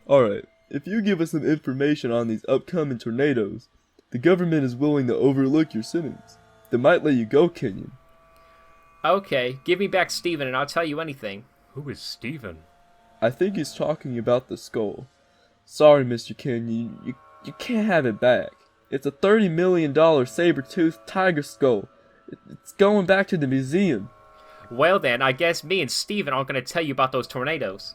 Alright, if you give us some information on these upcoming tornadoes, the government is willing to overlook your sentence. They might let you go, Kenyon. Okay, give me back Steven and I'll tell you anything. Who is Steven? I think he's talking about the skull. Sorry, Mr. Kenyon, you can't have it back. It's a $30 million saber-toothed tiger skull. It's going back to the museum. Well then, I guess me and Steven aren't going to tell you about those tornadoes.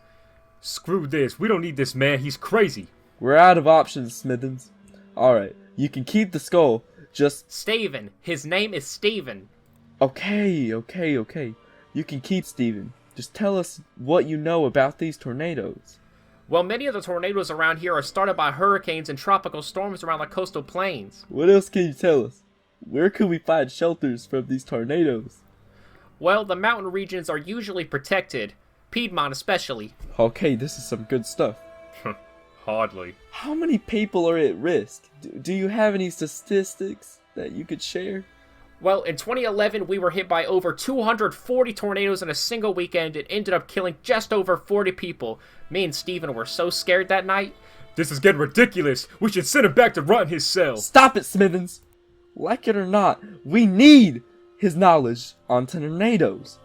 Screw this. We don't need this man. He's crazy. We're out of options, Smithens. Alright, you can keep the skull, just... Steven. His name is Steven. Okay. You can keep Steven. Just tell us what you know about these tornadoes. Well, many of the tornadoes around here are started by hurricanes and tropical storms around the coastal plains. What else can you tell us? Where could we find shelters from these tornadoes? Well, the mountain regions are usually protected. Piedmont especially. Okay, this is some good stuff. Hardly. How many people are at risk? Do you have any statistics that you could share? Well, in 2011, we were hit by over 240 tornadoes in a single weekend. It ended up killing just over 40 people. Me and Steven were so scared that night. This is getting ridiculous. We should send him back to rot in his cell. Stop it, Smithens! Like it or not, we need his knowledge on tornadoes.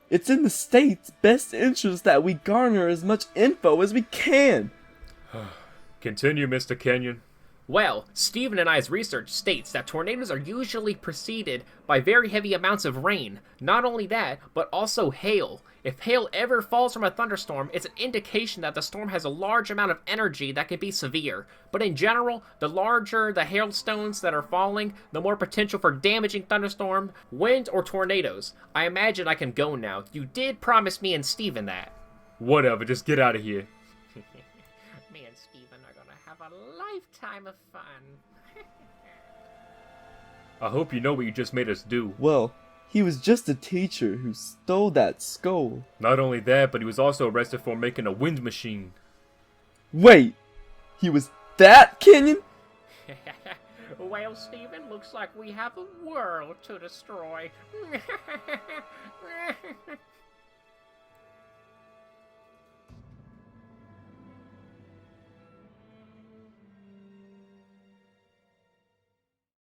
It's in the state's best interest that we garner as much info as we can. Continue, Mr. Kenyon. Well, Steven and I's research states that tornadoes are usually preceded by very heavy amounts of rain. Not only that, but also hail. If hail ever falls from a thunderstorm, it's an indication that the storm has a large amount of energy that can be severe. But in general, the larger the hailstones that are falling, the more potential for damaging thunderstorm, wind, or tornadoes. I imagine I can go now. You did promise me and Steven that. Whatever, just get out of here. Me and Steven are gonna have a lifetime of fun. I hope you know what you just made us do. Well, he was just a teacher who stole that skull. Not only that, but he was also arrested for making a wind machine. Wait! He was that, Kenyon? Well, Steven, looks like we have a world to destroy.